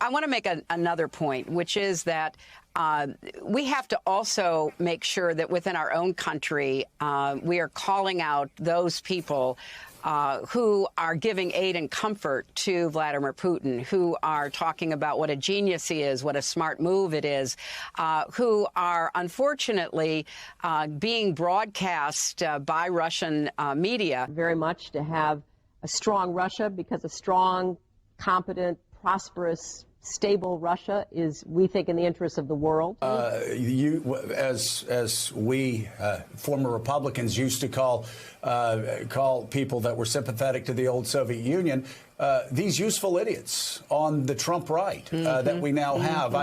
I want to make another point, which is that we have to also make sure that within our own country, we are calling out those people who are giving aid and comfort to Vladimir Putin, who are talking about what a genius he is, what a smart move it is, who are unfortunately being broadcast by Russian media. Very much to have a strong Russia, because a strong, competent, prosperous, stable Russia is, we think, in the interest of the world. As we former Republicans used to call people that were sympathetic to the old Soviet Union, these useful idiots on the Trump right that we now have.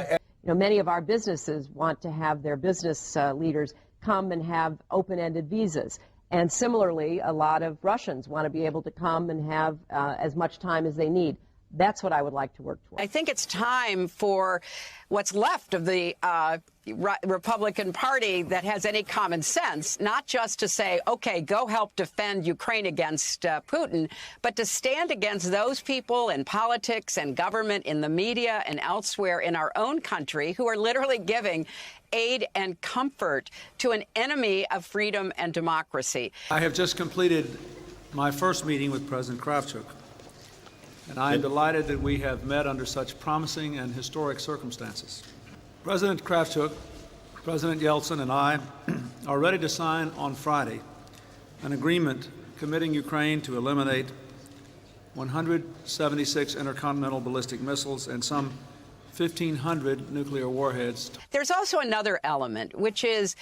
Many of our businesses want to have their business leaders come and have open-ended visas. And similarly, a lot of Russians want to be able to come and have as much time as they need. That's what I would like to work toward. I think it's time for what's left of the Republican Party that has any common sense, not just to say, OK, go help defend Ukraine against Putin, but to stand against those people in politics and government, in the media and elsewhere in our own country who are literally giving aid and comfort to an enemy of freedom and democracy. I have just completed my first meeting with President Kravchuk, and I am delighted that we have met under such promising and historic circumstances. President Kravchuk, President Yeltsin, and I are ready to sign on Friday an agreement committing Ukraine to eliminate 176 intercontinental ballistic missiles and some 1,500 nuclear warheads. There's also another element, which is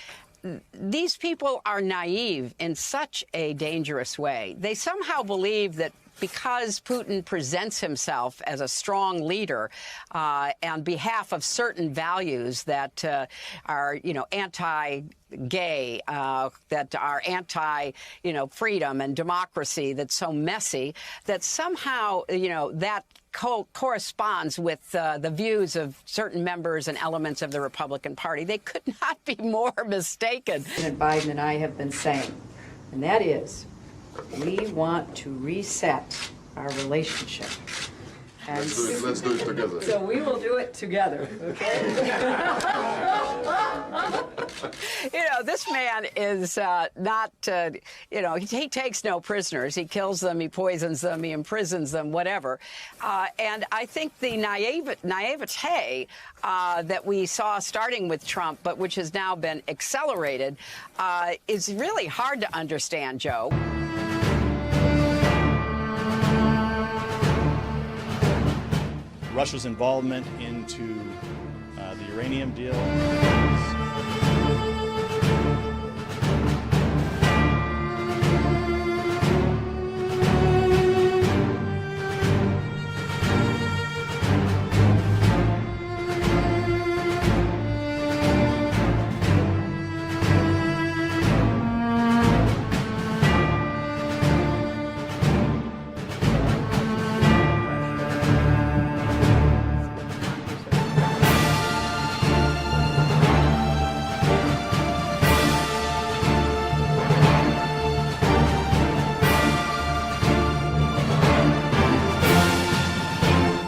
these people are naive in such a dangerous way. They somehow believe that because Putin presents himself as a strong leader on behalf of certain values that are, anti-gay, that are anti, freedom and democracy, that's so messy, that somehow, that corresponds with the views of certain members and elements of the Republican Party. They could not be more mistaken. President Biden and I have been saying, and that is, we want to reset our relationship. And let's do it together. So we will do it together, okay? This man is not, he takes no prisoners. He kills them, he poisons them, he imprisons them, whatever. And I think the naivete that we saw starting with Trump, but which has now been accelerated, is really hard to understand, Joe. Russia's involvement into the uranium deal.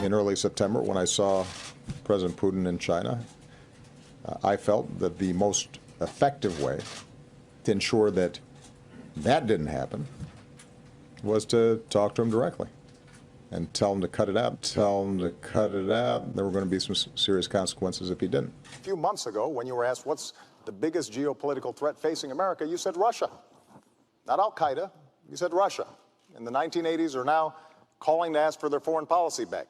In early September, when I saw President Putin in China, I felt that the most effective way to ensure that that didn't happen was to talk to him directly and tell him to cut it out. Tell him to cut it out. There were going to be some serious consequences if he didn't. A few months ago, when you were asked what's the biggest geopolitical threat facing America, you said Russia. Not al-Qaeda, you said Russia. In the 1980s are now calling to ask for their foreign policy back.